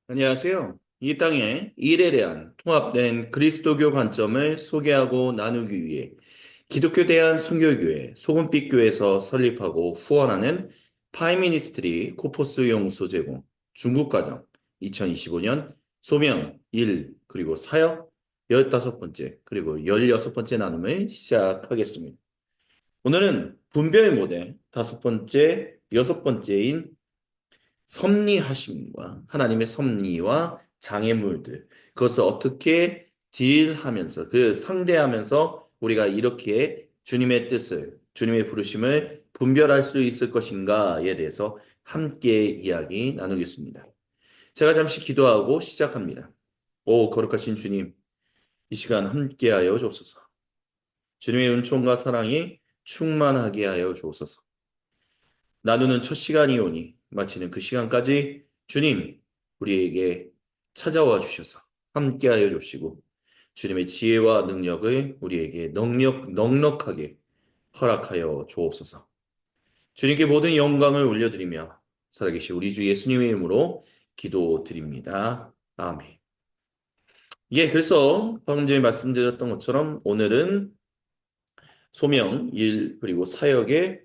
안녕하세요. 이 땅의 일에 대한 통합된 그리스도교 관점을 소개하고 나누기 위해 기독교 대한 선교교회 소금빛 교회에서 설립하고 후원하는 파이미니스트리 코포스 용소 제공 중국가정 2025년 소명 1 그리고 사역 15번째 그리고 16번째 나눔을 시작하겠습니다. 오늘은 분별의 모델 5번째, 6번째인 섭리하심과 하나님의 섭리와 장애물들 그것을 어떻게 딜하면서 상대하면서 우리가 이렇게 주님의 뜻을 주님의 부르심을 분별할 수 있을 것인가에 대해서 함께 이야기 나누겠습니다. 제가 잠시 기도하고 시작합니다. 오 거룩하신 주님, 이 시간 함께하여 주옵소서. 주님의 은총과 사랑이 충만하게 하여 주옵소서. 나누는 첫 시간이 오니 마치는 그 시간까지 주님 우리에게 찾아와 주셔서 함께하여 주시고 주님의 지혜와 능력을 우리에게 넉넉하게 허락하여 주옵소서. 주님께 모든 영광을 올려드리며 살아계신 우리 주 예수님의 이름으로 기도드립니다. 아멘. 예, 그래서 방금 전에 말씀드렸던 것처럼 오늘은 소명, 일, 그리고 사역의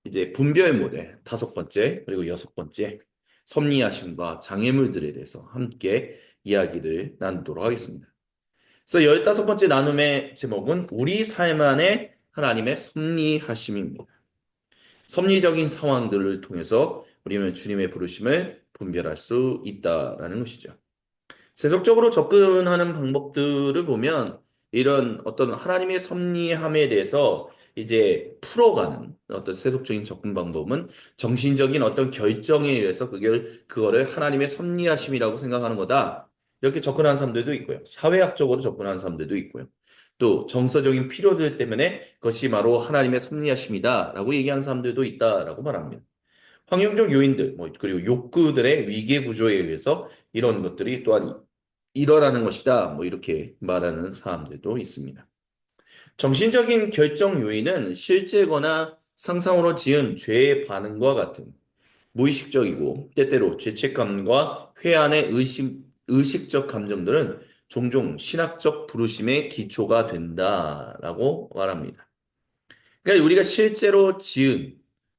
이제 분별 모델 5번째 그리고 6번째 섭리하심과 장애물들에 대해서 함께 이야기를 나누도록 하겠습니다. 그래서 15번째 나눔의 제목은 우리 삶 안에 하나님의 섭리하심입니다. 섭리적인 상황들을 통해서 우리는 주님의 부르심을 분별할 수 있다라는 것이죠. 세속적으로 접근하는 방법들을 보면 이런 어떤 하나님의 섭리함에 대해서 이제 풀어가는 어떤 세속적인 접근 방법은 정신적인 어떤 결정에 의해서 그거를 하나님의 섭리하심이라고 생각하는 거다. 이렇게 접근하는 사람들도 있고요. 사회학적으로 접근하는 사람들도 있고요. 또 정서적인 필요들 때문에 그것이 바로 하나님의 섭리하심이다라고 얘기하는 사람들도 있다라고 말합니다. 환경적 요인들, 그리고 욕구들의 위계 구조에 의해서 이런 것들이 또한 일어나는 것이다. 이렇게 말하는 사람들도 있습니다. 정신적인 결정 요인은 실제거나 상상으로 지은 죄의 반응과 같은 무의식적이고 때때로 죄책감과 회한의 의식적 감정들은 종종 신학적 부르심의 기초가 된다라고 말합니다. 그러니까 우리가 실제로 지은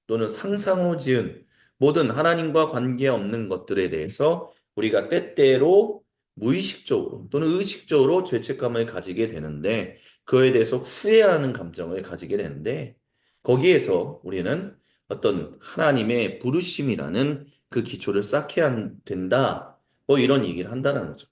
또는 상상으로 지은 모든 하나님과 관계없는 것들에 대해서 우리가 때때로 무의식적으로 또는 의식적으로 죄책감을 가지게 되는데 그에 대해서 후회하는 감정을 가지게 되는데 거기에서 우리는 어떤 하나님의 부르심이라는 그 기초를 쌓게 된다. 이런 얘기를 한다는 거죠.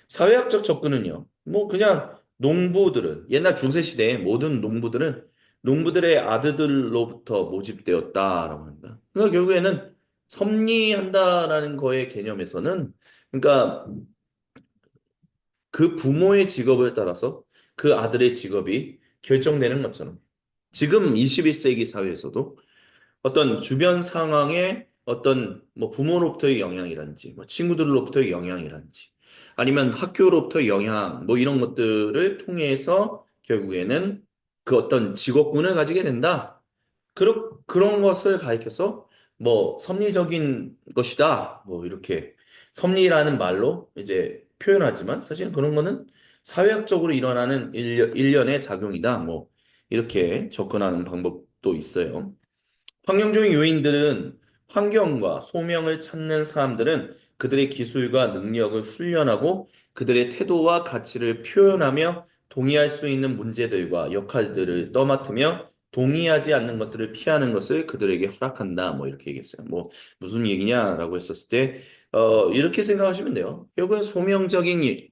사회학적 접근은요. 그냥 농부들은 옛날 중세 시대에 모든 농부들의 아들들로부터 모집되었다라고 합니다. 그러니까 결국에는 섭리한다라는 거의 개념에서는 그러니까 그 부모의 직업에 따라서 그 아들의 직업이 결정되는 것처럼 지금 21세기 사회에서도 어떤 주변 상황에 어떤 부모로부터의 영향이란지 친구들로부터의 영향이란지 아니면 학교로부터 영향 이런 것들을 통해서 결국에는 그 어떤 직업군을 가지게 된다. 그런 것을 가리켜서 섭리적인 것이다. 이렇게 섭리라는 말로 이제 표현하지만 사실 그런 거는 사회학적으로 일어나는 일련의 작용이다. 이렇게 접근하는 방법도 있어요. 환경적인 요인들은 환경과 소명을 찾는 사람들은 그들의 기술과 능력을 훈련하고 그들의 태도와 가치를 표현하며 동의할 수 있는 문제들과 역할들을 떠맡으며 동의하지 않는 것들을 피하는 것을 그들에게 허락한다. 이렇게 얘기했어요. 무슨 얘기냐라고 했었을 때, 이렇게 생각하시면 돼요. 결국은 소명적인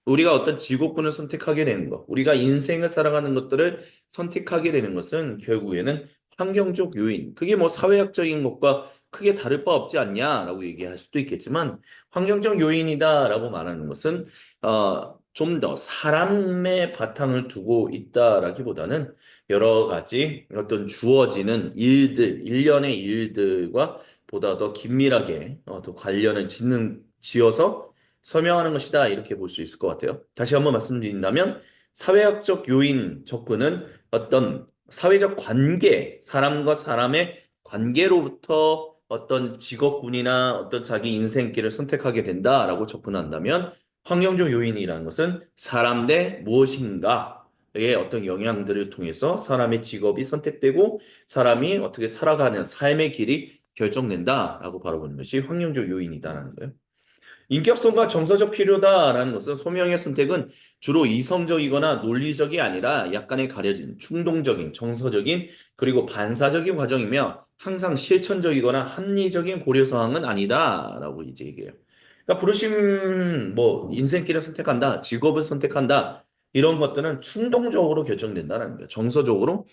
우리가 어떤 직업군을 선택하게 되는 것, 우리가 인생을 살아가는 것들을 선택하게 되는 것은 결국에는 환경적 요인, 그게 사회학적인 것과 크게 다를 바 없지 않냐라고 얘기할 수도 있겠지만, 환경적 요인이다라고 말하는 것은, 좀 더 사람의 바탕을 두고 있다라기보다는 여러 가지 어떤 주어지는 일련의 일들과 보다 더 긴밀하게 더 관련을 지어서 설명하는 것이다. 이렇게 볼 수 있을 것 같아요. 다시 한번 말씀드린다면 사회학적 요인 접근은 어떤 사회적 관계, 사람과 사람의 관계로부터 어떤 직업군이나 어떤 자기 인생길을 선택하게 된다라고 접근한다면 환경적 요인이라는 것은 사람 대 무엇인가의 어떤 영향들을 통해서 사람의 직업이 선택되고 사람이 어떻게 살아가는 삶의 길이 결정된다라고 바라보는 것이 환경적 요인이다라는 거예요. 인격성과 정서적 필요다라는 것은 소명의 선택은 주로 이성적이거나 논리적이 아니라 약간의 가려진 충동적인, 정서적인, 그리고 반사적인 과정이며 항상 실천적이거나 합리적인 고려 사항은 아니다라고 이제 얘기해요. 그러니까 부르심, 뭐 인생길을 선택한다, 직업을 선택한다 이런 것들은 충동적으로 결정된다는 거예요. 정서적으로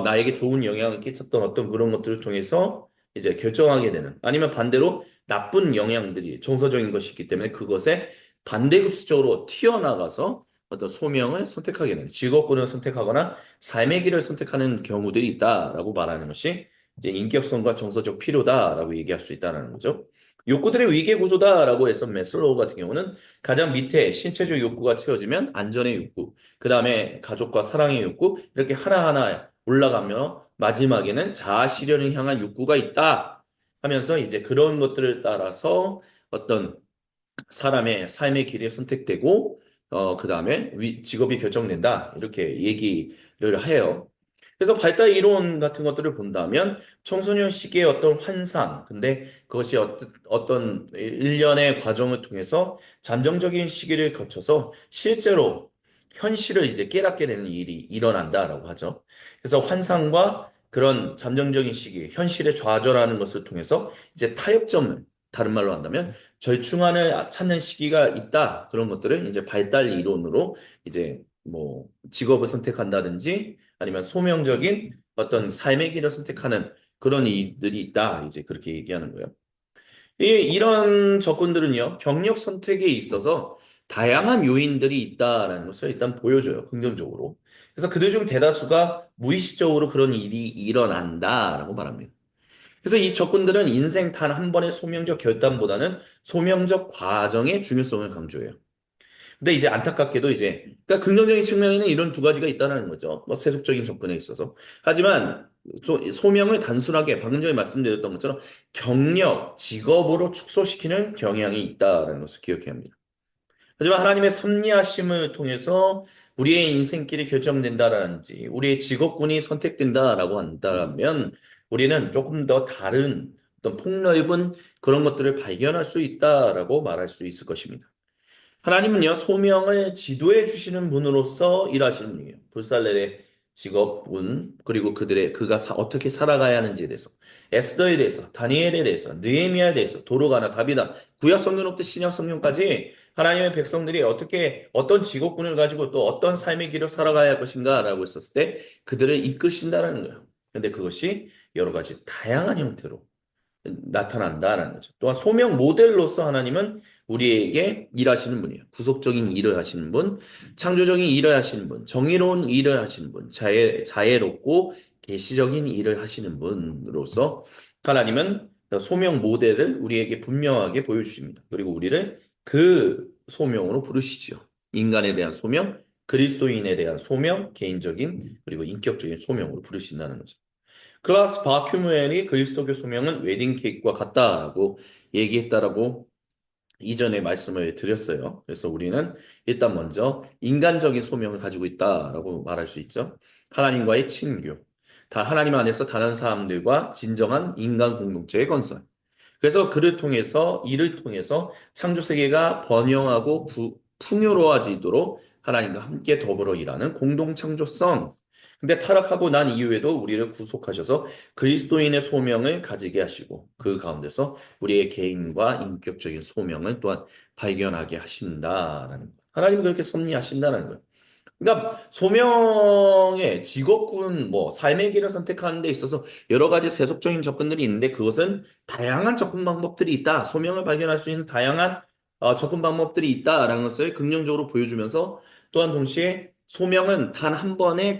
나에게 좋은 영향을 끼쳤던 어떤 그런 것들을 통해서 이제 결정하게 되는 아니면 반대로 나쁜 영향들이 정서적인 것이 있기 때문에 그것에 반대급수적으로 튀어나가서 어떤 소명을 선택하게 되는 직업군을 선택하거나 삶의 길을 선택하는 경우들이 있다라고 말하는 것이 이제 인격성과 정서적 필요다라고 얘기할 수 있다는 거죠. 욕구들의 위계 구조다라고 해서 매슬로우 같은 경우는 가장 밑에 신체적 욕구가 채워지면 안전의 욕구, 그 다음에 가족과 사랑의 욕구 이렇게 하나하나 올라가며 마지막에는 자아 실현을 향한 욕구가 있다. 하면서 이제 그런 것들을 따라서 어떤 사람의 삶의 길이 선택되고, 그 다음에 직업이 결정된다. 이렇게 얘기를 해요. 그래서 발달 이론 같은 것들을 본다면 청소년 시기의 어떤 환상, 근데 그것이 어떤 일련의 과정을 통해서 잠정적인 시기를 거쳐서 실제로 현실을 이제 깨닫게 되는 일이 일어난다라고 하죠. 그래서 환상과 그런 잠정적인 시기, 현실에 좌절하는 것을 통해서 이제 타협점을 다른 말로 한다면 절충안을 찾는 시기가 있다. 그런 것들을 이제 발달 이론으로 이제 뭐 직업을 선택한다든지 아니면 소명적인 어떤 삶의 길을 선택하는 그런 이들이 있다. 이제 그렇게 얘기하는 거예요. 이런 접근들은요, 경력 선택에 있어서 다양한 요인들이 있다라는 것을 일단 보여줘요, 긍정적으로. 그래서 그들 중 대다수가 무의식적으로 그런 일이 일어난다라고 말합니다. 그래서 이 접근들은 인생 단 한 번의 소명적 결단보다는 소명적 과정의 중요성을 강조해요. 근데 이제 안타깝게도 이제 그러니까 긍정적인 측면에는 이런 두 가지가 있다는 거죠. 뭐 세속적인 접근에 있어서. 하지만 소명을 단순하게 방금 전에 말씀드렸던 것처럼 경력, 직업으로 축소시키는 경향이 있다는 것을 기억해야 합니다. 하지만 하나님의 섭리하심을 통해서 우리의 인생길이 결정된다라든지 우리의 직업군이 선택된다라고 한다면 우리는 조금 더 다른 어떤 폭넓은 그런 것들을 발견할 수 있다라고 말할 수 있을 것입니다. 하나님은요, 소명을 지도해 주시는 분으로서 일하시는 분이에요. 불살렐의 직업군, 그리고 그가 어떻게 살아가야 하는지에 대해서, 에스더에 대해서, 다니엘에 대해서, 느헤미야에 대해서, 도로가나 다비다, 구약 성경부터 신약 성경까지 하나님의 백성들이 어떻게, 어떤 직업군을 가지고 또 어떤 삶의 길을 살아가야 할 것인가라고 했었을 때 그들을 이끄신다는 거예요. 근데 그것이 여러 가지 다양한 형태로 나타난다라는 거죠. 또한 소명 모델로서 하나님은 우리에게 일하시는 분이에요. 구속적인 일을 하시는 분, 창조적인 일을 하시는 분, 정의로운 일을 하시는 분, 자애롭고 계시적인 일을 하시는 분으로서 하나님은 소명 모델을 우리에게 분명하게 보여주십니다. 그리고 우리를 그 소명으로 부르시죠. 인간에 대한 소명, 그리스도인에 대한 소명, 개인적인 그리고 인격적인 소명으로 부르신다는 거죠. 클라스 바큐무엘이 그리스도교 소명은 웨딩 케이크와 같다라고 얘기했다라고 이전에 말씀을 드렸어요. 그래서 우리는 일단 먼저 인간적인 소명을 가지고 있다라고 말할 수 있죠. 하나님과의 친교, 다 하나님 안에서 다른 사람들과 진정한 인간 공동체의 건설. 그래서 그를 통해서 이를 통해서 창조 세계가 번영하고 풍요로워지도록 하나님과 함께 더불어 일하는 공동 창조성. 근데 타락하고 난 이후에도 우리를 구속하셔서 그리스도인의 소명을 가지게 하시고 그 가운데서 우리의 개인과 인격적인 소명을 또한 발견하게 하신다라는 거. 하나님이 그렇게 섭리하신다는 거예요. 그러니까 소명의 직업군, 뭐 삶의 길을 선택하는 데 있어서 여러 가지 세속적인 접근들이 있는데 그것은 다양한 접근 방법들이 있다. 소명을 발견할 수 있는 다양한 접근 방법들이 있다라는 것을 긍정적으로 보여주면서 또한 동시에 소명은 단 한 번의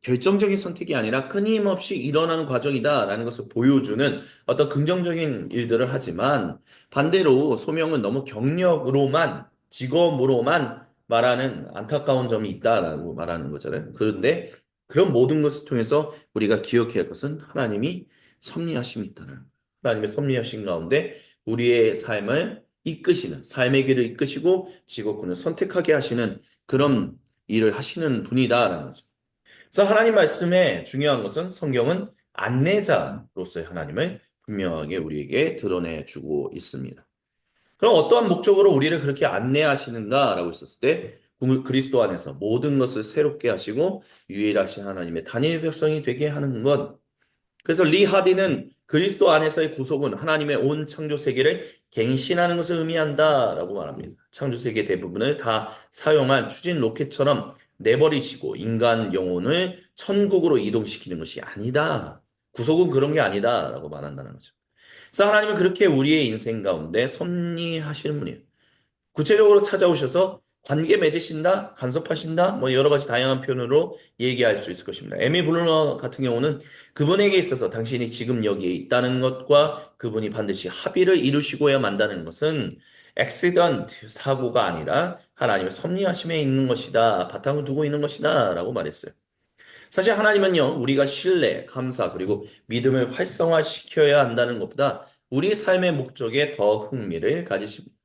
결정적인 선택이 아니라 끊임없이 일어나는 과정이다라는 것을 보여주는 어떤 긍정적인 일들을 하지만 반대로 소명은 너무 경력으로만 직업으로만 말하는 안타까운 점이 있다라고 말하는 거잖아요. 그런데 그런 모든 것을 통해서 우리가 기억해야 할 것은 하나님이 섭리하심이 있다는 거예요. 하나님의 섭리하신 가운데 우리의 삶을 이끄시는, 삶의 길을 이끄시고 직업군을 선택하게 하시는 그런 일을 하시는 분이다라는 거죠. 그래서 하나님 말씀에 중요한 것은 성경은 안내자로서의 하나님을 분명하게 우리에게 드러내 주고 있습니다. 그럼 어떠한 목적으로 우리를 그렇게 안내하시는가라고 했었을 때 그리스도 안에서 모든 것을 새롭게 하시고 유일하신 하나님의 단일 백성이 되게 하는 것. 그래서 리 하디는 그리스도 안에서의 구속은 하나님의 온 창조 세계를 갱신하는 것을 의미한다라고 말합니다. 창조 세계 대부분을 다 사용한 추진 로켓처럼 내버리시고 인간 영혼을 천국으로 이동시키는 것이 아니다. 구속은 그런 게 아니다라고 말한다는 거죠. 그래서 하나님은 그렇게 우리의 인생 가운데 섭리하시는 분이에요. 구체적으로 찾아오셔서 관계 맺으신다, 간섭하신다, 뭐 여러 가지 다양한 표현으로 얘기할 수 있을 것입니다. 에미 블루너 같은 경우는 그분에게 있어서 당신이 지금 여기에 있다는 것과 그분이 반드시 합의를 이루시고야 만다는 것은 액시던트, 사고가 아니라 하나님의 섭리하심에 있는 것이다, 바탕을 두고 있는 것이다 라고 말했어요. 사실 하나님은요, 우리가 신뢰, 감사, 그리고 믿음을 활성화시켜야 한다는 것보다 우리 삶의 목적에 더 흥미를 가지십니다.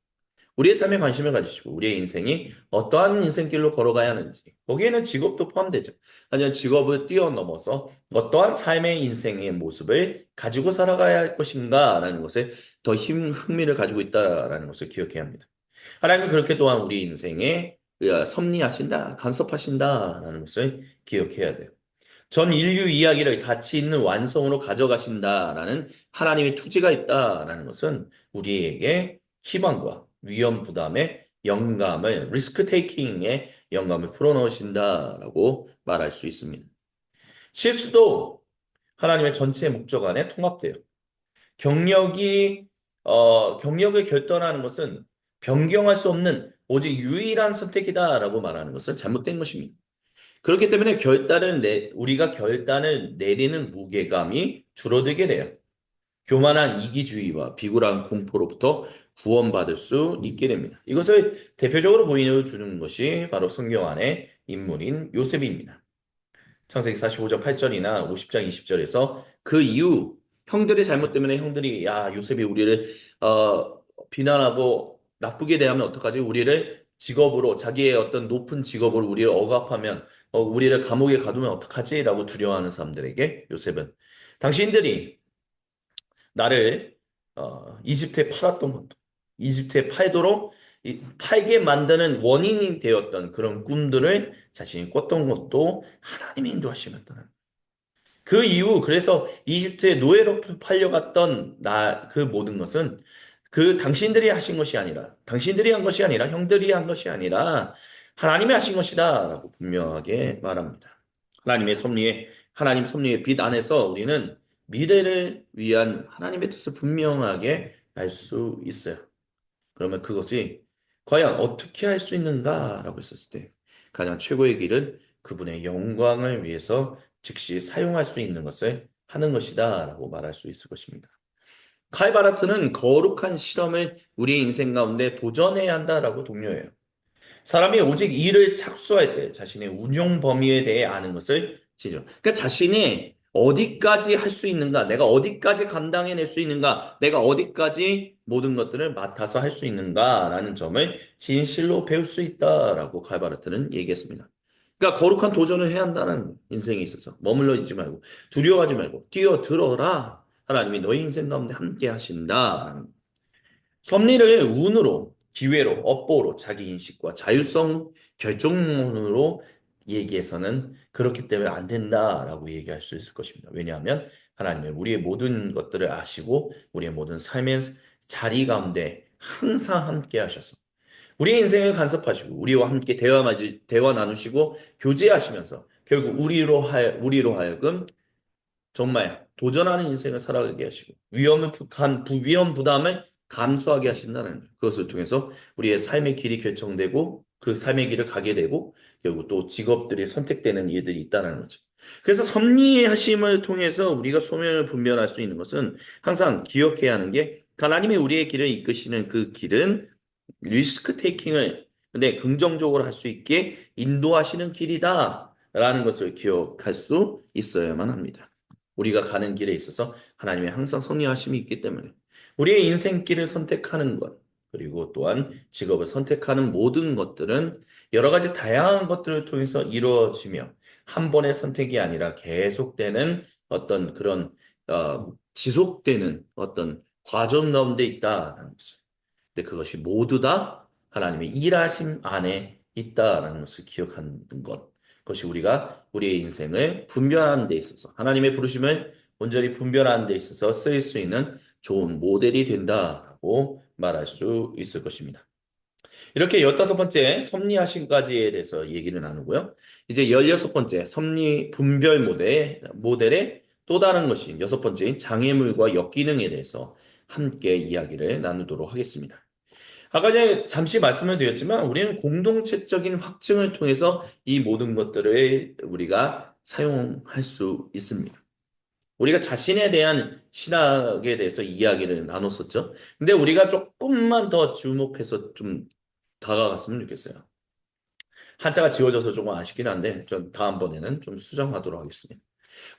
우리의 삶에 관심을 가지시고 우리의 인생이 어떠한 인생길로 걸어가야 하는지 거기에는 직업도 포함되죠. 하지만 직업을 뛰어넘어서 어떠한 삶의 인생의 모습을 가지고 살아가야 할 것인가라는 것에 더 흥미를 가지고 있다라는 것을 기억해야 합니다. 하나님은 그렇게 또한 우리 인생에 섭리하신다, 간섭하신다라는 것을 기억해야 돼요. 전 인류 이야기를 가치 있는 완성으로 가져가신다라는 하나님의 투지가 있다라는 것은 우리에게 희망과 위험 부담의 영감을, 리스크 테이킹의 영감을 풀어넣으신다라고 말할 수 있습니다. 실수도 하나님의 전체 목적 안에 통합돼요. 경력이, 경력을 결단하는 것은 변경할 수 없는 오직 유일한 선택이다라고 말하는 것은 잘못된 것입니다. 그렇기 때문에 우리가 결단을 내리는 무게감이 줄어들게 돼요. 교만한 이기주의와 비굴한 공포로부터 구원받을 수 있게 됩니다. 이것을 대표적으로 보여주는 것이 바로 성경 안의 인물인 요셉입니다. 창세기 45장 8절이나 50장 20절에서 그 이후 형들의 잘못 때문에 형들이 야 요셉이 우리를 비난하고 나쁘게 대하면 어떡하지? 우리를 직업으로 자기의 어떤 높은 직업으로 우리를 억압하면 우리를 감옥에 가두면 어떡하지? 라고 두려워하는 사람들에게 요셉은 당신들이 나를 이집트에 팔았던 것도 이집트에 팔도록 팔게 만드는 원인이 되었던 그런 꿈들을 자신이 꿨던 것도 하나님의 인도하심이었다는 그 이후 그래서 이집트에 노예로 팔려갔던 그 모든 것은 그 당신들이 하신 것이 아니라 당신들이 한 것이 아니라 형들이 한 것이 아니라 하나님이 하신 것이다라고 분명하게 말합니다. 하나님 섭리의 빛 안에서 우리는 미래를 위한 하나님의 뜻을 분명하게 알 수 있어요. 그러면 그것이 과연 어떻게 할 수 있는가라고 했었을 때 가장 최고의 길은 그분의 영광을 위해서 즉시 사용할 수 있는 것을 하는 것이다라고 말할 수 있을 것입니다. 칼바라트는 거룩한 실험을 우리 인생 가운데 도전해야 한다라고 독려해요. 사람이 오직 일을 착수할 때 자신의 운용 범위에 대해 아는 것을 지죠. 그러니까 자신이 어디까지 할 수 있는가, 내가 어디까지 감당해낼 수 있는가, 내가 어디까지 모든 것들을 맡아서 할 수 있는가라는 점을 진실로 배울 수 있다라고 칼바르트는 얘기했습니다. 그러니까 거룩한 도전을 해야 한다는 인생에 있어서 머물러 있지 말고 두려워하지 말고 뛰어들어라. 하나님이 너희 인생 가운데 함께 하신다. 섭리를 운으로, 기회로, 업보로, 자기 인식과 자율성 결정론으로 얘기해서는 그렇기 때문에 안 된다라고 얘기할 수 있을 것입니다. 왜냐하면 하나님은 우리의 모든 것들을 아시고 우리의 모든 삶의 자리 가운데 항상 함께 하셔서 우리의 인생을 간섭하시고 우리와 함께 대화 나누시고 교제하시면서 결국 우리로 하여금 정말 도전하는 인생을 살아가게 하시고 위험 부담을 감수하게 하신다는 거예요. 그것을 통해서 우리의 삶의 길이 결정되고 그 삶의 길을 가게 되고 결국 또 직업들이 선택되는 일들이 있다는 거죠. 그래서 섭리의 하심을 통해서 우리가 소명을 분별할 수 있는 것은 항상 기억해야 하는 게 하나님이 우리의 길을 이끄시는 그 길은 리스크 테이킹을 근데 긍정적으로 할 수 있게 인도하시는 길이다라는 것을 기억할 수 있어야만 합니다. 우리가 가는 길에 있어서 하나님의 항상 섭리하심이 있기 때문에 우리의 인생길을 선택하는 것, 그리고 또한 직업을 선택하는 모든 것들은 여러 가지 다양한 것들을 통해서 이루어지며 한 번의 선택이 아니라 계속되는 어떤 그런 지속되는 어떤 과정 가운데 있다라는 것을. 근데 그것이 모두 다 하나님의 일하심 안에 있다라는 것을 기억하는 것. 그것이 우리가 우리의 인생을 분별하는 데 있어서 하나님의 부르심을 온전히 분별하는 데 있어서 쓰일 수 있는 좋은 모델이 된다라고 말할 수 있을 것입니다. 이렇게 15번째 섭리하심까지에 대해서 얘기를 나누고요. 이제 16번째 섭리 분별 모델의 또 다른 것인 6번째인 장애물과 역기능에 대해서 함께 이야기를 나누도록 하겠습니다. 아까 전에 잠시 말씀을 드렸지만 우리는 공동체적인 확증을 통해서 이 모든 것들을 우리가 사용할 수 있습니다. 우리가 자신에 대한 신학에 대해서 이야기를 나눴었죠. 근데 우리가 조금만 더 주목해서 좀 다가갔으면 좋겠어요. 한자가 지워져서 조금 아쉽긴 한데 전 다음번에는 좀 수정하도록 하겠습니다.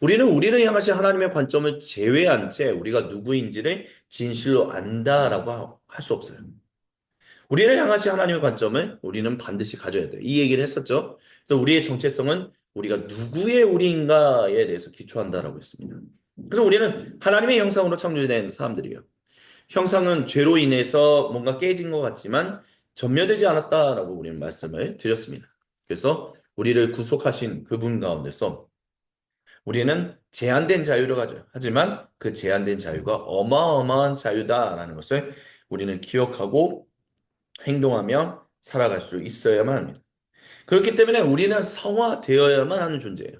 우리는 우리를 향하신 하나님의 관점을 제외한 채 우리가 누구인지를 진실로 안다라고 할 수 없어요. 우리를 향하신 하나님의 관점을 우리는 반드시 가져야 돼요. 이 얘기를 했었죠. 그래서 우리의 정체성은 우리가 누구의 우리인가에 대해서 기초한다라고 했습니다. 그래서 우리는 하나님의 형상으로 창조된 사람들이에요. 형상은 죄로 인해서 뭔가 깨진 것 같지만 전멸되지 않았다라고 우리는 말씀을 드렸습니다. 그래서 우리를 구속하신 그분 가운데서 우리는 제한된 자유를 가져요. 하지만 그 제한된 자유가 어마어마한 자유다라는 것을 우리는 기억하고 행동하며 살아갈 수 있어야만 합니다. 그렇기 때문에 우리는 성화되어야만 하는 존재예요.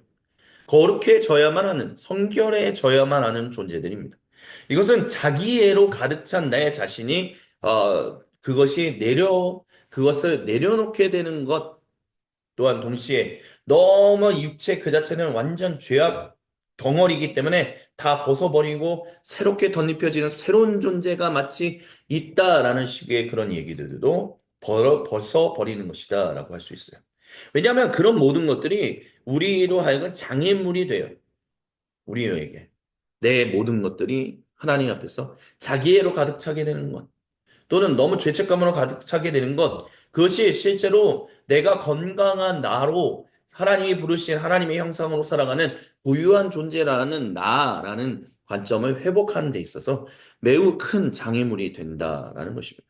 거룩해져야만 하는, 성결해져야만 하는 존재들입니다. 이것은 자기애로 가득 찬 내 자신이 그것을 내려놓게 되는 것 또한 동시에 너무 육체 그 자체는 완전 죄악 덩어리이기 때문에 다 벗어버리고 새롭게 덧입혀지는 새로운 존재가 마치 있다라는 식의 그런 얘기들도 벗어버리는 것이다라고 할 수 있어요. 왜냐하면 그런 모든 것들이 우리로 하여금 장애물이 돼요. 우리에게. 내 모든 것들이 하나님 앞에서 자기애로 가득 차게 되는 것. 또는 너무 죄책감으로 가득 차게 되는 것, 그것이 실제로 내가 건강한 나로 하나님이 부르신 하나님의 형상으로 살아가는 부유한 존재라는 나라는 관점을 회복하는 데 있어서 매우 큰 장애물이 된다라는 것입니다.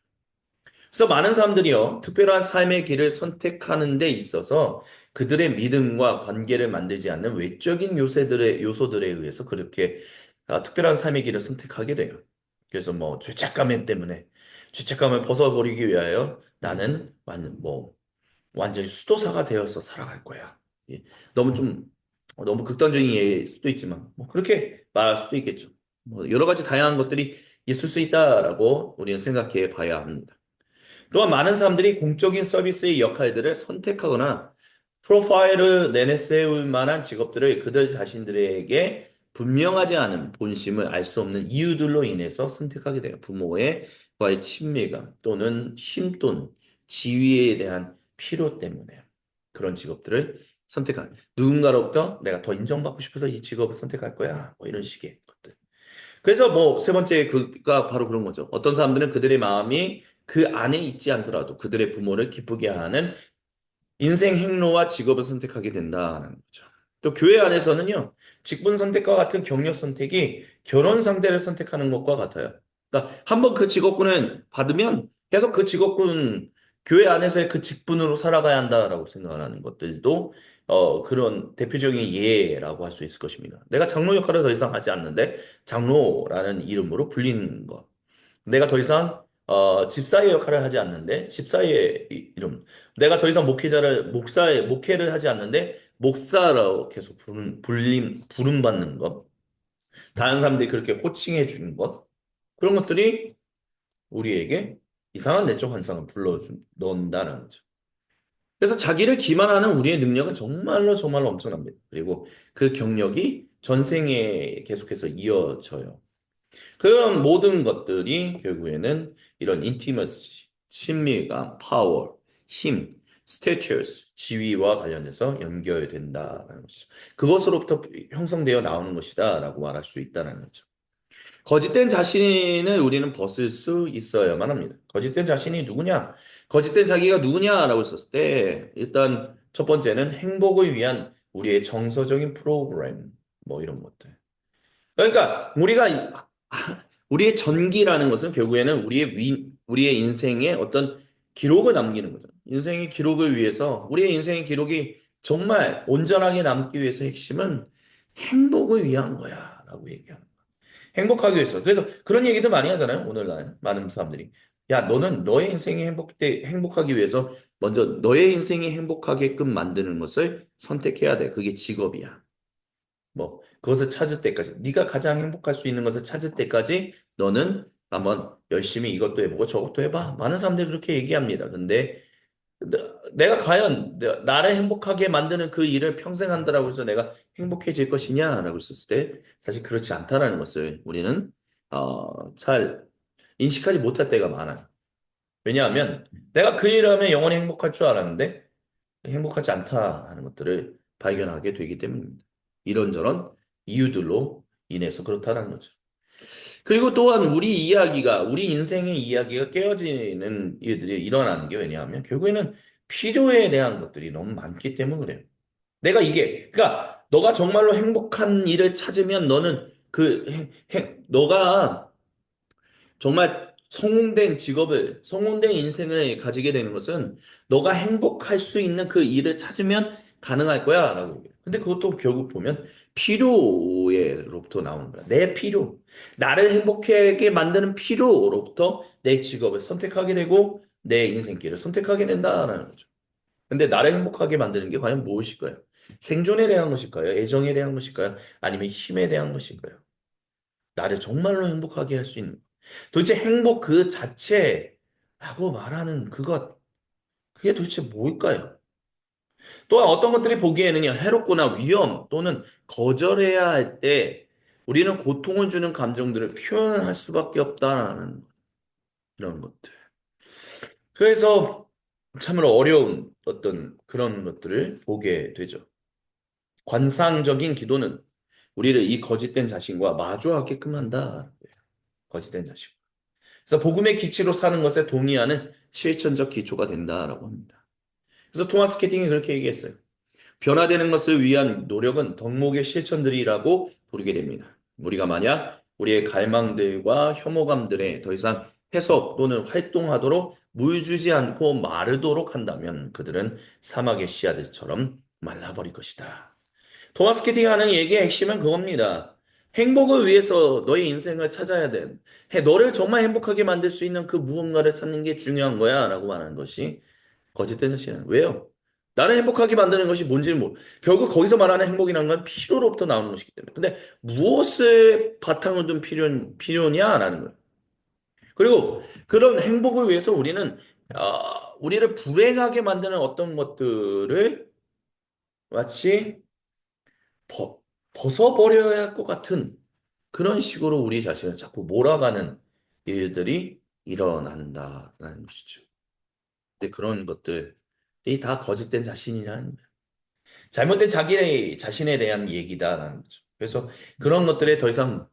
그래서 많은 사람들이요, 특별한 삶의 길을 선택하는 데 있어서 그들의 믿음과 관계를 만들지 않는 외적인 요소들에 의해서 그렇게 특별한 삶의 길을 선택하게 돼요. 그래서 뭐 죄책감 때문에 죄책감을 벗어버리기 위하여 나는 완전히 수도사가 되어서 살아갈 거야. 예, 너무 극단적인 예일 수도 있지만 뭐 그렇게 말할 수도 있겠죠. 뭐 여러 가지 다양한 것들이 있을 수 있다라고 우리는 생각해 봐야 합니다. 또한 많은 사람들이 공적인 서비스의 역할들을 선택하거나 프로파일을 내세울 만한 직업들을 그들 자신들에게 분명하지 않은 본심을 알 수 없는 이유들로 인해서 선택하게 돼요. 부모와의 친밀감 또는 힘 또는 지위에 대한 필요 때문에 그런 직업들을 선택한 누군가로부터 내가 더 인정받고 싶어서 이 직업을 선택할 거야. 뭐 이런 식의 것들. 그래서 뭐 세 번째 그가 바로 그런 거죠. 어떤 사람들은 그들의 마음이 그 안에 있지 않더라도 그들의 부모를 기쁘게 하는 인생 행로와 직업을 선택하게 된다는 거죠. 또 교회 안에서는요, 직분 선택과 같은 경력 선택이 결혼 상대를 선택하는 것과 같아요. 그러니까 한번 그 직업군을 받으면 계속 그 직업군 교회 안에서의 그 직분으로 살아가야 한다라고 생각하는 것들도 그런 대표적인 예라고 할 수 있을 것입니다. 내가 장로 역할을 더 이상 하지 않는데 장로라는 이름으로 불리는 것. 내가 더 이상 집사의 역할을 하지 않는데 집사의 이름. 내가 더 이상 목회를 하지 않는데 목사라고 계속 부름받는 것. 다른 사람들이 그렇게 호칭해 주는 것. 그런 것들이 우리에게 이상한 내적 환상을 넣는다는 거죠. 그래서 자기를 기만하는 우리의 능력은 정말로 정말로 엄청납니다. 그리고 그 경력이 전생에 계속해서 이어져요. 그런 모든 것들이 결국에는 이런 인티머시, 친밀감, 파워, 힘, status, 지위와 관련돼서 연결된다라는 것이죠. 그것으로부터 형성되어 나오는 것이다라고 말할 수 있다는 거죠. 거짓된 자신을 우리는 벗을 수 있어야만 합니다. 거짓된 자신이 누구냐? 거짓된 자기가 누구냐라고 했었을 때 일단 첫 번째는 행복을 위한 우리의 정서적인 프로그램 뭐 이런 것들. 그러니까 우리의 전기라는 것은 결국에는 우리의 인생의 어떤 기록을 남기는 거죠. 인생의 기록을 위해서 우리의 인생의 기록이 정말 온전하게 남기 위해서 핵심은 행복을 위한 거야라고 얘기합니다. 행복하기 위해서. 그래서 그런 얘기도 많이 하잖아요. 오늘날 많은 사람들이. 야, 너는 너의 인생이 행복하기 위해서 먼저 너의 인생이 행복하게끔 만드는 것을 선택해야 돼. 그게 직업이야. 뭐 그것을 찾을 때까지 네가 가장 행복할 수 있는 것을 찾을 때까지 너는 한번 열심히 이것도 해보고 저것도 해봐. 많은 사람들이 그렇게 얘기합니다. 근데 내가 과연 나를 행복하게 만드는 그 일을 평생 한다라고 해서 내가 행복해질 것이냐라고 했을 때 사실 그렇지 않다라는 것을 우리는 잘 인식하지 못할 때가 많아요. 왜냐하면 내가 그 일을 하면 영원히 행복할 줄 알았는데 행복하지 않다라는 것들을 발견하게 되기 때문입니다. 이런저런 이유들로 인해서 그렇다는 거죠. 그리고 또한 우리 인생의 이야기가 깨어지는 일들이 일어나는 게 왜냐하면 결국에는 필요에 대한 것들이 너무 많기 때문에 그래요. 그러니까 너가 정말로 행복한 일을 찾으면 너는 너가 정말 성공된 인생을 가지게 되는 것은 너가 행복할 수 있는 그 일을 찾으면 가능할 거야, 라고 얘기해요. 근데 그것도 결국 보면 필요로부터 나오는 거야. 내 필요. 나를 행복하게 만드는 필요로부터 내 직업을 선택하게 되고 내 인생길을 선택하게 된다라는 거죠. 근데 나를 행복하게 만드는 게 과연 무엇일까요? 생존에 대한 것일까요? 애정에 대한 것일까요? 아니면 힘에 대한 것일까요? 나를 정말로 행복하게 할 수 있는 도대체 행복 그 자체라고 말하는 그게 도대체 뭘까요? 또한 어떤 것들이 보기에는요, 해롭거나 위험 또는 거절해야 할 때 우리는 고통을 주는 감정들을 표현할 수밖에 없다는 이런 것들. 그래서 참으로 어려운 어떤 그런 것들을 보게 되죠. 관상적인 기도는 우리를 이 거짓된 자신과 마주하게끔 한다. 거짓된 자신. 그래서 복음의 기치로 사는 것에 동의하는 실천적 기초가 된다라고 합니다. 그래서 토마스 캐팅이 그렇게 얘기했어요. 변화되는 것을 위한 노력은 덕목의 실천들이라고 부르게 됩니다. 우리가 만약 우리의 갈망들과 혐오감들에 더 이상 해석 또는 활동하도록 물 주지 않고 마르도록 한다면 그들은 사막의 씨앗들처럼 말라버릴 것이다. 토마스 키팅이 하는 얘기의 핵심은 그겁니다. 행복을 위해서 너의 인생을 찾아야 돼. 너를 정말 행복하게 만들 수 있는 그 무언가를 찾는 게 중요한 거야. 라고 말하는 것이 거짓된 자신은. 왜요? 나를 행복하게 만드는 것이 뭔지는 결국 거기서 말하는 행복이라는 건 필요로부터 나오는 것이기 때문에. 근데 무엇을 바탕을 둔 필요냐라는 거예요. 그리고 그런 행복을 위해서 우리를 불행하게 만드는 어떤 것들을 마치 벗, 벗어버려야 할 것 같은 그런 식으로 우리 자신을 자꾸 몰아가는 일들이 일어난다라는 것이죠. 근데 그런 것들이 다 거짓된 자신이라는 거예요. 잘못된 자기 자신에 대한 얘기다라는 거죠. 그래서 그런 것들에 더 이상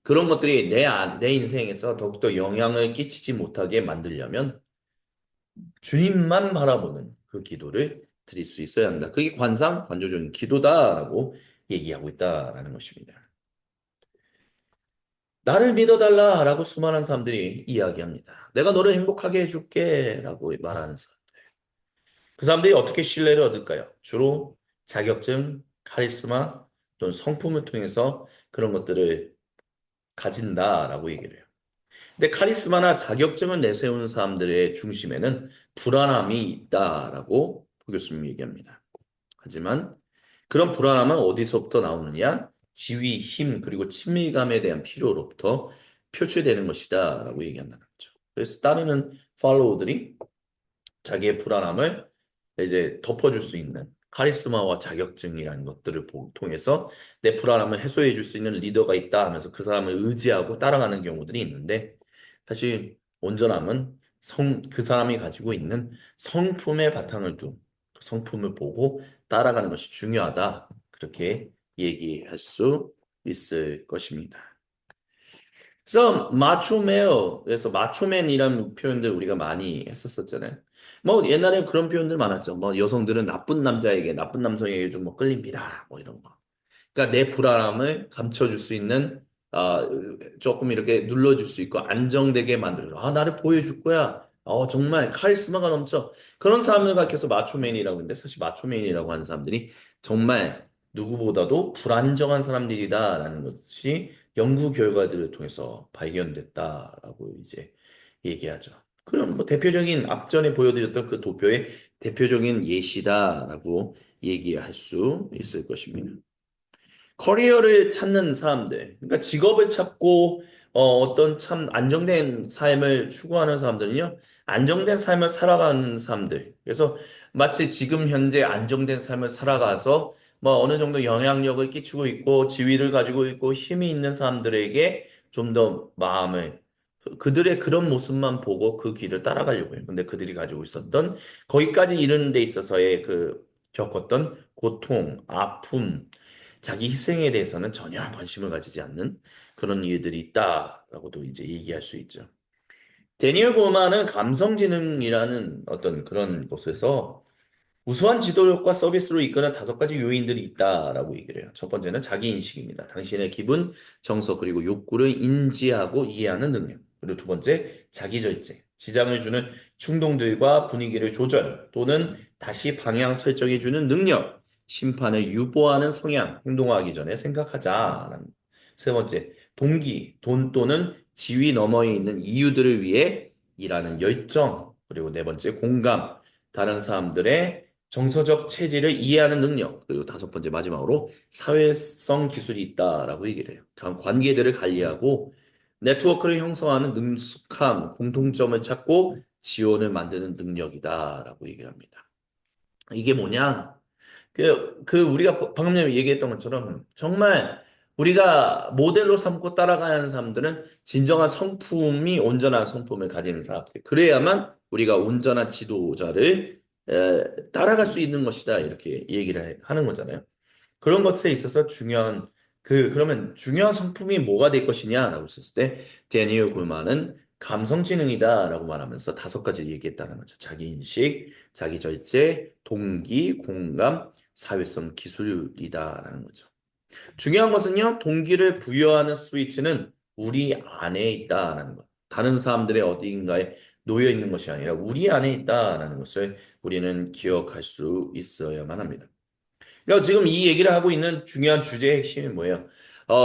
그런 것들이 내 인생에서 더욱더 영향을 끼치지 못하게 만들려면 주님만 바라보는 그 기도를 드릴 수 있어야 한다. 그게 관조적인 기도다라고 얘기하고 있다라는 것입니다. 나를 믿어달라라고 수많은 사람들이 이야기합니다. 내가 너를 행복하게 해줄게라고 말하는 사람. 그 사람들이 어떻게 신뢰를 얻을까요? 주로 자격증, 카리스마 또는 성품을 통해서 그런 것들을 가진다라고 얘기를 해요. 근데 카리스마나 자격증을 내세우는 사람들의 중심에는 불안함이 있다라고 교수님이 얘기합니다. 하지만 그런 불안함은 어디서부터 나오느냐? 지위, 힘, 그리고 친밀감에 대한 필요로부터 표출되는 것이다라고 얘기한다는 거죠. 그래서 따르는 팔로우들이 자기의 불안함을 이제 덮어줄 수 있는 카리스마와 자격증이라는 것들을 통해서 내 불안함을 해소해 줄 수 있는 리더가 있다 하면서 그 사람을 의지하고 따라가는 경우들이 있는데 사실 온전함은 그 사람이 가지고 있는 성품의 바탕을 둔 그 성품을 보고 따라가는 것이 중요하다. 그렇게 얘기할 수 있을 것입니다. 그래서 마초메어에서 마초맨이라는 표현들 우리가 많이 했었었잖아요. 뭐 옛날에 그런 표현들 많았죠. 뭐 여성들은 나쁜 남자에게 나쁜 남성에게 좀 뭐 끌립니다. 뭐 이런 거. 그러니까 내 불안함을 감춰줄 수 있는 조금 이렇게 눌러줄 수 있고 안정되게 만들어. 나를 보여줄 거야. 정말 카리스마가 넘쳐. 그런 사람을 가리켜서 마초맨이라고 하는데 사실 마초맨이라고 하는 사람들이 정말 누구보다도 불안정한 사람들이다라는 것이 연구 결과들을 통해서 발견됐다라고 이제 얘기하죠. 그럼 뭐 대표적인 앞전에 보여드렸던 그 도표의 대표적인 예시다라고 얘기할 수 있을 것입니다. 커리어를 찾는 사람들, 그러니까 직업을 찾고 어떤 참 안정된 삶을 추구하는 사람들은요, 안정된 삶을 살아가는 사람들. 그래서 마치 지금 현재 안정된 삶을 살아가서 뭐 어느 정도 영향력을 끼치고 있고 지위를 가지고 있고 힘이 있는 사람들에게 좀 더 마음을 그들의 그런 모습만 보고 그 길을 따라가려고 해요. 근데 그들이 가지고 있었던 거기까지 이르는 데 있어서의 그 겪었던 고통, 아픔, 자기 희생에 대해서는 전혀 관심을 가지지 않는 그런 이유들이 있다라고도 이제 얘기할 수 있죠. 데니얼 고만은 감성지능이라는 어떤 그런 곳에서 우수한 지도력과 서비스로 이끄는 5가지 요인들이 있다라고 얘기를 해요. 첫 번째는 자기인식입니다. 당신의 기분, 정서, 그리고 욕구를 인지하고 이해하는 능력. 그리고 두 번째, 자기절제. 지장을 주는 충동들과 분위기를 조절 또는 다시 방향 설정해주는 능력. 심판을 유보하는 성향, 행동하기 전에 생각하자라는. 세 번째, 동기, 돈 또는 지위 너머에 있는 이유들을 위해 일하는 열정. 그리고 네 번째, 공감. 다른 사람들의 정서적 체질을 이해하는 능력, 그리고 5번째 마지막으로 사회성 기술이 있다라고 얘기를 해요. 관계들을 관리하고 네트워크를 형성하는 능숙함, 공통점을 찾고 지원을 만드는 능력이다라고 얘기를 합니다. 이게 뭐냐? 우리가 방금 전에 얘기했던 것처럼 정말 우리가 모델로 삼고 따라가는 사람들은 진정한 성품이 온전한 성품을 가지는 사람들. 그래야만 우리가 온전한 지도자를 따라갈 수 있는 것이다. 이렇게 얘기를 하는 거잖아요. 그런 것에 있어서 중요한 그러면 중요한 성품이 뭐가 될 것이냐라고 했을 때 데니얼 굴만은 감성지능이다라고 말하면서 5가지 얘기했다는 거죠. 자기인식, 자기절제, 동기, 공감, 사회성 기술이다라는 거죠. 중요한 것은요, 동기를 부여하는 스위치는 우리 안에 있다라는 것. 다른 사람들의 어디인가에 놓여 있는 것이 아니라 우리 안에 있다라는 것을 우리는 기억할 수 있어야만 합니다. 그러니까 지금 이 얘기를 하고 있는 중요한 주제의 핵심이 뭐예요?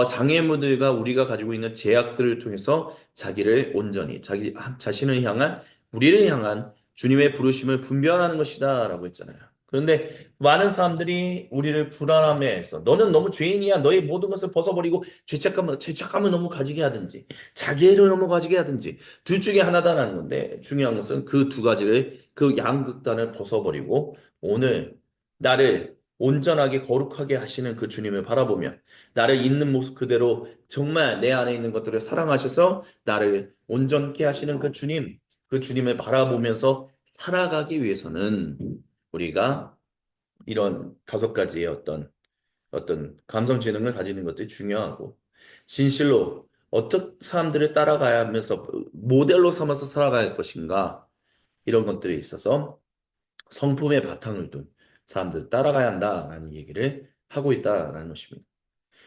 장애물들과 우리가 가지고 있는 제약들을 통해서 자기를 온전히, 자기 자신을 향한, 우리를 향한 주님의 부르심을 분별하는 것이다라고 했잖아요. 그런데 많은 사람들이 우리를 불안함에 해서 너는 너무 죄인이야. 너의 모든 것을 벗어버리고 죄책감을 너무 가지게 하든지 자기애를 너무 가지게 하든지 둘 중에 하나다라는 건데 중요한 것은 그 2가지를 그 양극단을 벗어버리고 오늘 나를 온전하게 거룩하게 하시는 그 주님을 바라보며 나를 있는 모습 그대로 정말 내 안에 있는 것들을 사랑하셔서 나를 온전케 하시는 그 주님을 바라보면서 살아가기 위해서는 우리가 이런 5가지의 어떤 감성 지능을 가지는 것들이 중요하고 진실로 어떤 사람들을 따라가야 하면서 모델로 삼아서 살아가야 할 것인가 이런 것들이 있어서 성품의 바탕을 둔 사람들 따라가야 한다라는 얘기를 하고 있다라는 것입니다.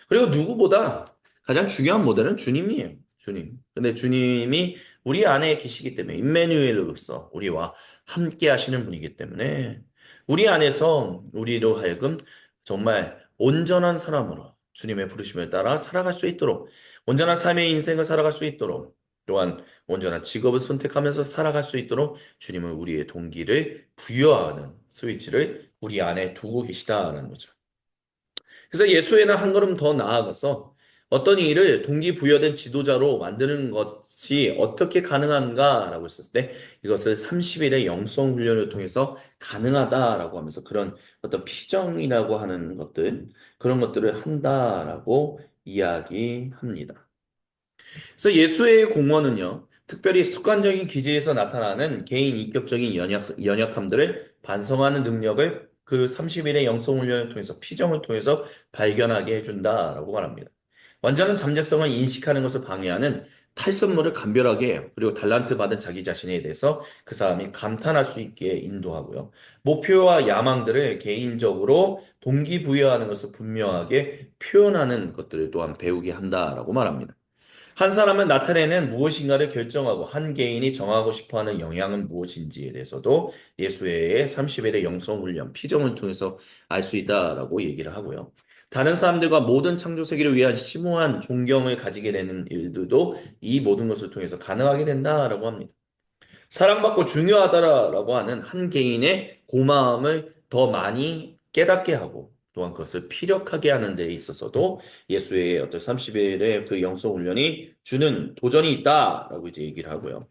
그리고 누구보다 가장 중요한 모델은 주님이에요. 주님. 근데 주님이 우리 안에 계시기 때문에 임마누엘로서 우리와 함께 하시는 분이기 때문에 우리 안에서 우리로 하여금 정말 온전한 사람으로 주님의 부르심을 따라 살아갈 수 있도록 온전한 삶의 인생을 살아갈 수 있도록 또한 온전한 직업을 선택하면서 살아갈 수 있도록 주님은 우리의 동기를 부여하는 스위치를 우리 안에 두고 계시다는 거죠. 그래서 예수에는 한 걸음 더 나아가서 어떤 일을 동기부여된 지도자로 만드는 것이 어떻게 가능한가라고 했을 때 이것을 30일의 영성 훈련을 통해서 가능하다라고 하면서 그런 어떤 피정이라고 하는 것들, 그런 것들을 한다라고 이야기합니다. 그래서 예수의 공헌은요, 특별히 습관적인 기질에서 나타나는 개인 인격적인 연약함들을 반성하는 능력을 그 30일의 영성 훈련을 통해서 피정을 통해서 발견하게 해준다라고 말합니다. 완전한 잠재성을 인식하는 것을 방해하는 탈선물을 감별하게 해요. 그리고 달란트 받은 자기 자신에 대해서 그 사람이 감탄할 수 있게 인도하고요. 목표와 야망들을 개인적으로 동기부여하는 것을 분명하게 표현하는 것들을 또한 배우게 한다라고 말합니다. 한 사람은 나타내는 무엇인가를 결정하고 한 개인이 정하고 싶어 하는 영향은 무엇인지에 대해서도 예수의 30일의 영성훈련, 피정을 통해서 알 수 있다라고 얘기를 하고요. 다른 사람들과 모든 창조 세계를 위한 심오한 존경을 가지게 되는 일들도 이 모든 것을 통해서 가능하게 된다라고 합니다. 사랑받고 중요하다라고 하는 한 개인의 고마움을 더 많이 깨닫게 하고 또한 그것을 피력하게 하는 데 있어서도 예수의 어떤 30일의 그 영성 훈련이 주는 도전이 있다라고 이제 얘기를 하고요.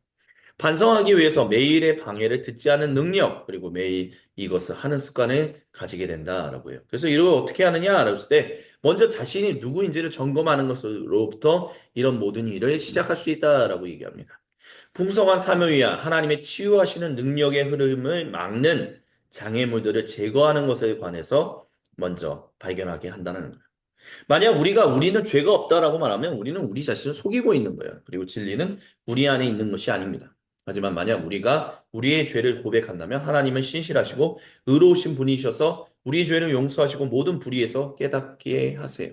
반성하기 위해서 매일의 방해를 듣지 않은 능력, 그리고 매일 이것을 하는 습관을 가지게 된다라고 해요. 그래서 이걸 어떻게 하느냐라고 했을 때, 먼저 자신이 누구인지를 점검하는 것으로부터 이런 모든 일을 시작할 수 있다라고 얘기합니다. 풍성한 삶을 위한 하나님의 치유하시는 능력의 흐름을 막는 장애물들을 제거하는 것에 관해서 먼저 발견하게 한다는 거예요. 만약 우리는 죄가 없다라고 말하면 우리는 우리 자신을 속이고 있는 거예요. 그리고 진리는 우리 안에 있는 것이 아닙니다. 하지만 만약 우리가 우리의 죄를 고백한다면 하나님은 신실하시고 의로우신 분이셔서 우리의 죄를 용서하시고 모든 불의에서 깨닫게 하세요.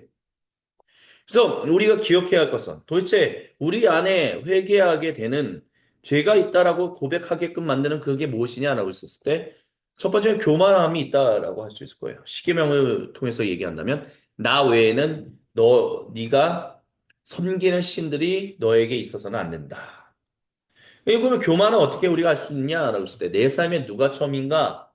그래서 우리가 기억해야 할 것은 도대체 우리 안에 회개하게 되는 죄가 있다라고 고백하게끔 만드는 그게 무엇이냐라고 했었을 때 첫 번째는 교만함이 있다라고 할 수 있을 거예요. 십계명을 통해서 얘기한다면 나 외에는 네가 섬기는 신들이 너에게 있어서는 안 된다. 여기 보면 교만은 어떻게 우리가 알 수 있냐라고 했을 때 내 삶에 누가 처음인가?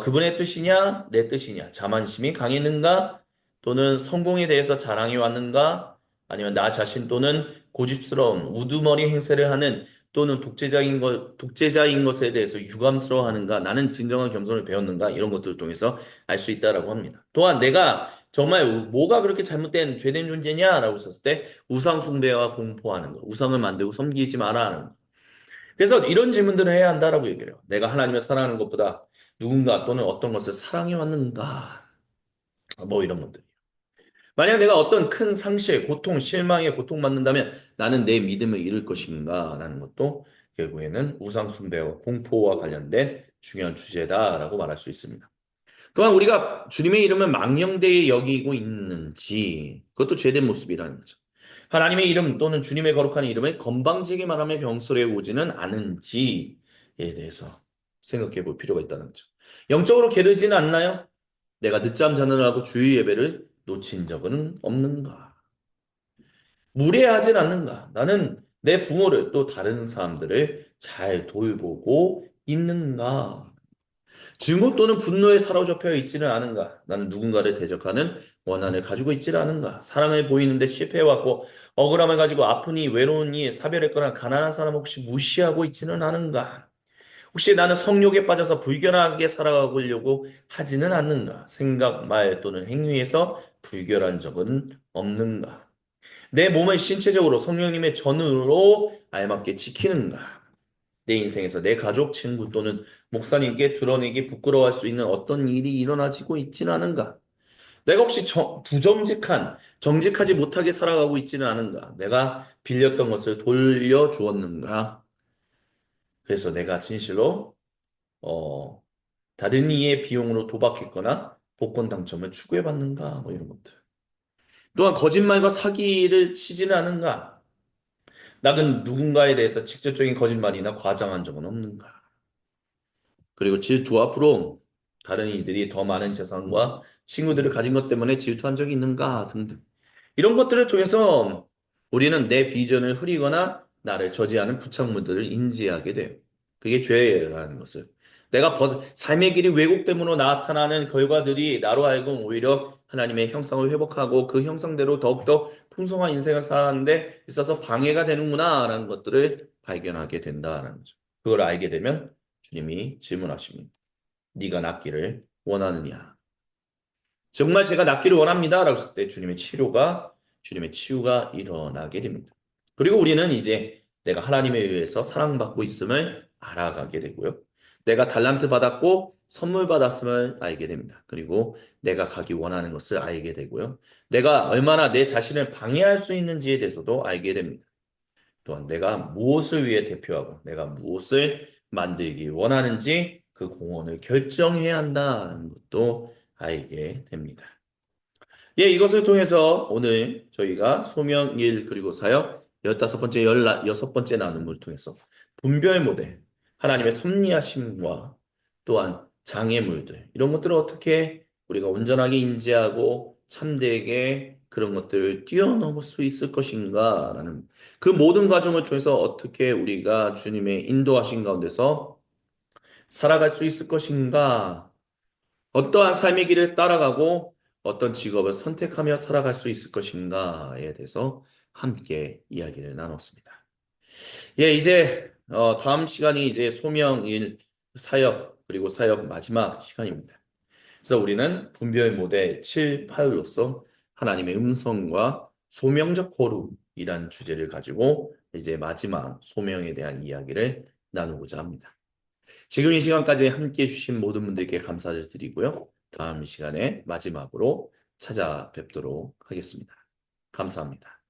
그분의 뜻이냐, 내 뜻이냐, 자만심이 강했는가, 또는 성공에 대해서 자랑해 왔는가, 아니면 나 자신 또는 고집스러운 우두머리 행세를 하는 또는 독재자인 것에 대해서 유감스러워하는가, 나는 진정한 겸손을 배웠는가, 이런 것들을 통해서 알 수 있다라고 합니다. 또한 내가 정말 뭐가 그렇게 잘못된 죄된 존재냐라고 했을 때 우상 숭배와 공포하는 것, 우상을 만들고 섬기지 마라 하는 것. 그래서 이런 질문들을 해야 한다라고 얘기를 해요. 내가 하나님을 사랑하는 것보다 누군가 또는 어떤 것을 사랑해 왔는가? 뭐 이런 것들. 만약 내가 어떤 큰 상실, 고통, 실망에 고통받는다면 나는 내 믿음을 잃을 것인가? 라는 것도 결국에는 우상 숭배와 공포와 관련된 중요한 주제다라고 말할 수 있습니다. 또한 우리가 주님의 이름을 망령되이 여기고 있는지 그것도 죄된 모습이라는 거죠. 하나님의 이름 또는 주님의 거룩한 이름을 건방지게 말하며 경솔해 오지는 않은지에 대해서 생각해 볼 필요가 있다는 거죠. 영적으로 게으르지는 않나요? 내가 늦잠 자느라고 주일 예배를 놓친 적은 없는가? 무례하진 않는가? 나는 내 부모를 또 다른 사람들을 잘 돌보고 있는가? 증오 또는 분노에 사로잡혀 있지는 않은가? 나는 누군가를 대적하는 원한을 가지고 있지는 않은가? 사랑을 보이는데 실패해왔고 억울함을 가지고 아프니 외로우니 사별했거나 가난한 사람 혹시 무시하고 있지는 않은가? 혹시 나는 성욕에 빠져서 불결하게 살아가려고 하지는 않는가? 생각, 말 또는 행위에서 불결한 적은 없는가? 내 몸을 신체적으로 성령님의 전으로 알맞게 지키는가? 내 인생에서 내 가족, 친구 또는 목사님께 드러내기 부끄러워할 수 있는 어떤 일이 일어나지고 있지는 않은가? 내가 혹시 정직하지 못하게 살아가고 있지는 않은가? 내가 빌렸던 것을 돌려주었는가? 그래서 내가 진실로, 어, 다른 이의 비용으로 도박했거나 복권 당첨을 추구해봤는가? 뭐 이런 것들. 또한 거짓말과 사기를 치지는 않은가? 나는 누군가에 대해서 직접적인 거짓말이나 과장한 적은 없는가? 그리고 질투와 부러움, 다른 이들이 더 많은 재산과 친구들을 가진 것 때문에 질투한 적이 있는가 등등. 이런 것들을 통해서 우리는 내 비전을 흐리거나 나를 저지하는 부착물들을 인지하게 돼요. 그게 죄라는 것을. 삶의 길이 왜곡됨으로 나타나는 결과들이 나로 하여금 오히려 하나님의 형상을 회복하고 그 형상대로 더욱더 풍성한 인생을 살아가는데 있어서 방해가 되는구나라는 것들을 발견하게 된다는 거죠. 그걸 알게 되면 주님이 질문하십니다. 네가 낫기를 원하느냐? 정말 제가 낫기를 원합니다. 라고 했을 때 주님의 치유가 일어나게 됩니다. 그리고 우리는 이제 내가 하나님에 의해서 사랑받고 있음을 알아가게 되고요. 내가 달란트 받았고 선물 받았음을 알게 됩니다. 그리고 내가 가기 원하는 것을 알게 되고요. 내가 얼마나 내 자신을 방해할 수 있는지에 대해서도 알게 됩니다. 또한 내가 무엇을 위해 대표하고 내가 무엇을 만들기 원하는지 그 공헌을 결정해야 한다는 것도 알게 됩니다. 예, 이것을 통해서 오늘 저희가 소명 1 그리고 사역 15번째, 16번째 나눔을 통해서 분별 모델, 하나님의 섭리하심과 또한 장애물들, 이런 것들을 어떻게 우리가 온전하게 인지하고 참되게 그런 것들을 뛰어넘을 수 있을 것인가라는 그 모든 과정을 통해서 어떻게 우리가 주님의 인도하신 가운데서 살아갈 수 있을 것인가, 어떠한 삶의 길을 따라가고 어떤 직업을 선택하며 살아갈 수 있을 것인가에 대해서 함께 이야기를 나눴습니다. 예, 이제 다음 시간이 이제 소명일 사역 그리고 사역 마지막 시간입니다. 그래서 우리는 분별 모델 7, 8로서 하나님의 음성과 소명적 거룩이란 주제를 가지고 이제 마지막 소명에 대한 이야기를 나누고자 합니다. 지금 이 시간까지 함께 해주신 모든 분들께 감사를 드리고요. 다음 시간에 마지막으로 찾아뵙도록 하겠습니다. 감사합니다.